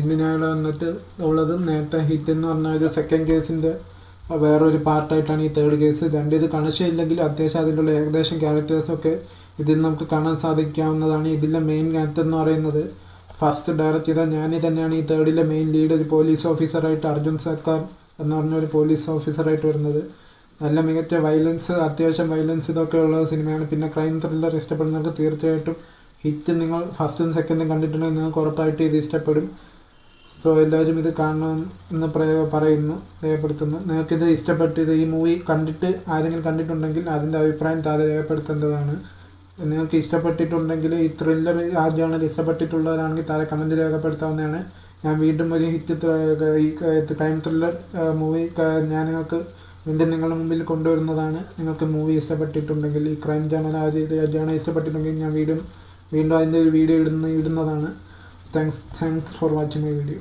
ഇതിനാണ് വന്നിട്ട് ഉള്ളത്. നേരത്തെ ഹിറ്റ് എന്ന് പറഞ്ഞ ഒരു സെക്കൻഡ് കേസിൻ്റെ വേറൊരു പാർട്ടായിട്ടാണ് ഈ തേർഡ് കേസ്. ഇത് കണക്ഷൻ ഇല്ലെങ്കിലും അത്യാവശ്യം അതിലുള്ള ഏകദേശം ക്യാരക്ടേഴ്സൊക്കെ ഇതിൽ നമുക്ക് കാണാൻ സാധിക്കാവുന്നതാണ്. ഇതിലെ മെയിൻ ക്യാരക്ടർ എന്ന് പറയുന്നത് ഫസ്റ്റ് ഡയറക്റ്റ് ചെയ്ത ഞാൻ തന്നെയാണ്. ഈ തേർഡിലെ മെയിൻ ലീഡ് ഒരു പോലീസ് ഓഫീസറായിട്ട് അർജുൻ സർക്കാർ എന്ന് പറഞ്ഞ ഒരു പോലീസ് ഓഫീസറായിട്ട് വരുന്നത്. നല്ല മികച്ച വയലൻസ്, അത്യാവശ്യം വയലൻസ് ഇതൊക്കെ ഉള്ള സിനിമയാണ്. പിന്നെ ക്രൈം ത്രില്ലർ ഇഷ്ടപ്പെടുന്നവർക്ക് തീർച്ചയായിട്ടും ഹിറ്റ് നിങ്ങൾ ഫസ്റ്റും സെക്കൻഡും കണ്ടിട്ടുണ്ടെങ്കിൽ നിങ്ങൾക്ക് ഉറപ്പായിട്ട് ഇത് ഇഷ്ടപ്പെടും. സോ എല്ലാവരും ഇത് കാണണം എന്ന് രേഖപ്പെടുത്തുന്നു. നിങ്ങൾക്കിത് ഇഷ്ടപ്പെട്ട് ഈ മൂവി കണ്ടിട്ട് ആരെങ്കിലും കണ്ടിട്ടുണ്ടെങ്കിൽ അതിൻ്റെ അഭിപ്രായം താഴെ രേഖപ്പെടുത്തേണ്ടതാണ്. നിങ്ങൾക്ക് ഇഷ്ടപ്പെട്ടിട്ടുണ്ടെങ്കിൽ ഈ ത്രില്ലർ ആ ജേണൽ ഇഷ്ടപ്പെട്ടിട്ടുള്ളവരാണെങ്കിൽ താഴെ കമൻറ്റ് രേഖപ്പെടുത്താവുന്നതാണ്. ഞാൻ വീണ്ടും ഒരു ഹിറ്റ് ക്രൈം ത്രില്ലർ മൂവി ഞാൻ നിങ്ങൾക്ക് വീണ്ടും നിങ്ങളുടെ മുമ്പിൽ കൊണ്ടുവരുന്നതാണ്. നിങ്ങൾക്ക് മൂവി ഇഷ്ടപ്പെട്ടിട്ടുണ്ടെങ്കിൽ ഈ ക്രൈം ജേണൽ ജേണൽ ഇഷ്ടപ്പെട്ടിട്ടുണ്ടെങ്കിൽ ഞാൻ വീണ്ടും അതിൻ്റെ ഒരു വീഡിയോ ഇടുന്നതാണ്. Thanks for watching my video.